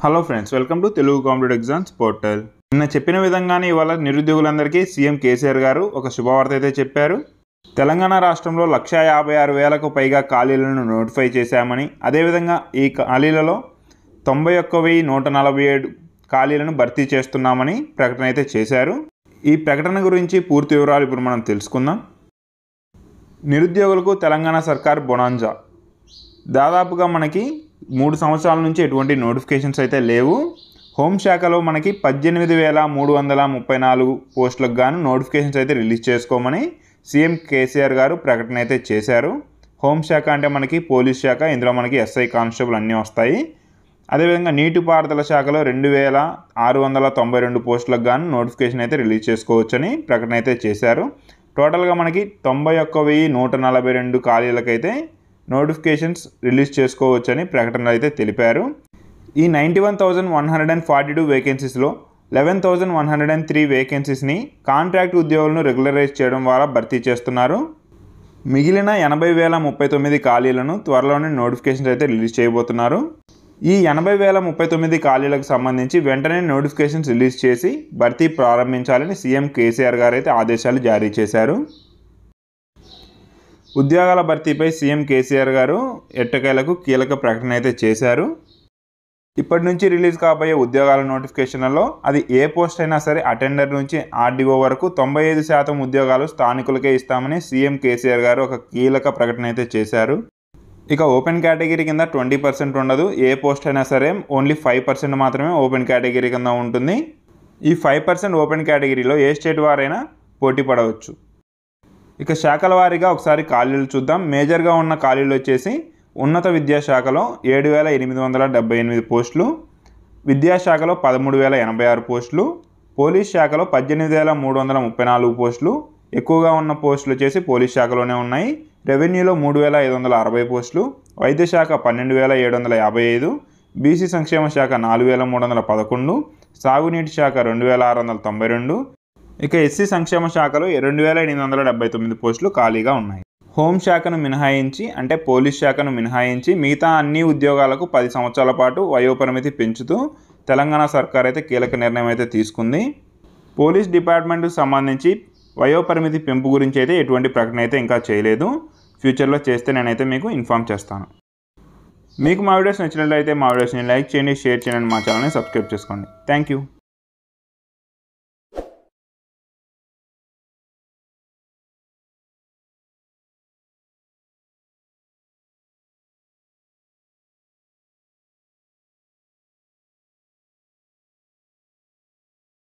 Hello friends, welcome to Telugu competitive exams portal. నిన్న చెప్పిన విధంగానే ఇవాళ నిరుద్యోగులందరికీ సీఎం కేసీఆర్ గారు ఒక శుభవార్త అయితే చెప్పారు. తెలంగాణ రాష్ట్రంలో 156,000కు పైగా ఖాళీలను నోటిఫై చేశామని, అదేవిధంగా ఈ ఖాళీలలో 91,147 ఖాళీలను భర్తీ చేస్తున్నామని ప్రకటన అయితే చేశారు. ఈ ప్రకటన గురించి పూర్తి వివరాలు ఇప్పుడు మనం తెలుసుకుందాం. నిరుద్యోగులకు తెలంగాణ సర్కార్ బొనాంజా. దాదాపుగా మనకి 3 సంవత్సరాల నుంచి ఎటువంటి నోటిఫికేషన్స్ అయితే లేవు. హోంశాఖలో మనకి 18,334 పోస్టులకు గాను నోటిఫికేషన్స్ అయితే రిలీజ్ చేసుకోమని సీఎం కేసీఆర్ గారు ప్రకటన అయితే చేశారు. హోంశాఖ అంటే మనకి పోలీస్ శాఖ, ఇందులో మనకి ఎస్ఐ, కానిస్టేబుల్ అన్నీ వస్తాయి. అదేవిధంగా నీటిపారుదల శాఖలో 2,692 పోస్టులకు గాను నోటిఫికేషన్ అయితే రిలీజ్ చేసుకోవచ్చని ప్రకటన అయితే చేశారు. టోటల్గా మనకి 91,142 ఖాళీలకైతే నోటిఫికేషన్స్ రిలీజ్ చేసుకోవచ్చని ప్రకటనలో అయితే తెలిపారు. ఈ 91,142 వేకెన్సీస్లో 11,103 వేకెన్సీస్ని కాంట్రాక్ట్ ఉద్యోగులను రెగ్యులరైజ్ చేయడం ద్వారా భర్తీ చేస్తున్నారు. మిగిలిన 80,039 ఖాళీలను త్వరలోనే నోటిఫికేషన్స్ అయితే రిలీజ్ చేయబోతున్నారు. ఈ 80,039 ఖాళీలకు సంబంధించి వెంటనే నోటిఫికేషన్స్ రిలీజ్ చేసి భర్తీ ప్రారంభించాలని సీఎం కేసీఆర్ గారు అయితే ఆదేశాలు జారీ చేశారు. ఉద్యోగాల భర్తీపై సీఎం కేసీఆర్ గారు ఎట్టకేలకు కీలక ప్రకటన అయితే చేశారు. ఇప్పటి నుంచి రిలీజ్ కాబోయే ఉద్యోగాల నోటిఫికేషన్లలో అది ఏ పోస్ట్ అయినా సరే అటెండర్ నుంచి ఆర్డీఓ వరకు 95% ఉద్యోగాలు స్థానికులకే ఇస్తామని సీఎం కేసీఆర్ గారు ఒక కీలక ప్రకటన అయితే చేశారు. ఇక ఓపెన్ కేటగిరీ కింద 20% ఉండదు. ఏ పోస్ట్ అయినా సరే ఓన్లీ 5% మాత్రమే ఓపెన్ కేటగిరీ కింద ఉంటుంది. ఈ 5% ఓపెన్ కేటగిరీలో ఏ స్టేట్ వారైనా పోటీ పడవచ్చు. ఇక శాఖల వారీగా ఒకసారి ఖాళీలు చూద్దాం. మేజర్గా ఉన్న ఖాళీలు వచ్చేసి ఉన్నత విద్యాశాఖలో 7,878 పోస్టులు, విద్యాశాఖలో 13,086 పోస్టులు, పోలీస్ శాఖలో 18,334 పోస్టులు. ఎక్కువగా ఉన్న పోస్టులు వచ్చేసి పోలీస్ శాఖలోనే ఉన్నాయి. రెవెన్యూలో 3,560 పోస్టులు, వైద్య శాఖ 12,755, బీసీ సంక్షేమ శాఖ 4,311, సాగునీటి శాఖ 2,692, ఇక ఎస్సీ సంక్షేమ శాఖలో 2,879 పోస్టులు ఖాళీగా ఉన్నాయి. హోంశాఖను మినహాయించి అంటే పోలీస్ శాఖను మినహాయించి మిగతా అన్ని ఉద్యోగాలకు 10 సంవత్సరాల పాటు వయోపరిమితి పెంచుతూ తెలంగాణ సర్కార్ అయితే కీలక నిర్ణయం అయితే తీసుకుంది. పోలీస్ డిపార్ట్మెంట్కు సంబంధించి వయోపరిమితి పెంపు గురించి అయితే ఎటువంటి ప్రకటన అయితే ఇంకా చేయలేదు. ఫ్యూచర్లో చేస్తే నేనైతే మీకు ఇన్ఫామ్ చేస్తాను. మీకు మా వీడియోస్ నచ్చినట్లయితే మా వీడియోస్ని లైక్ చేయండి, షేర్ చేయండి, మా ఛానల్ని సబ్స్క్రైబ్ చేసుకోండి. Thank you.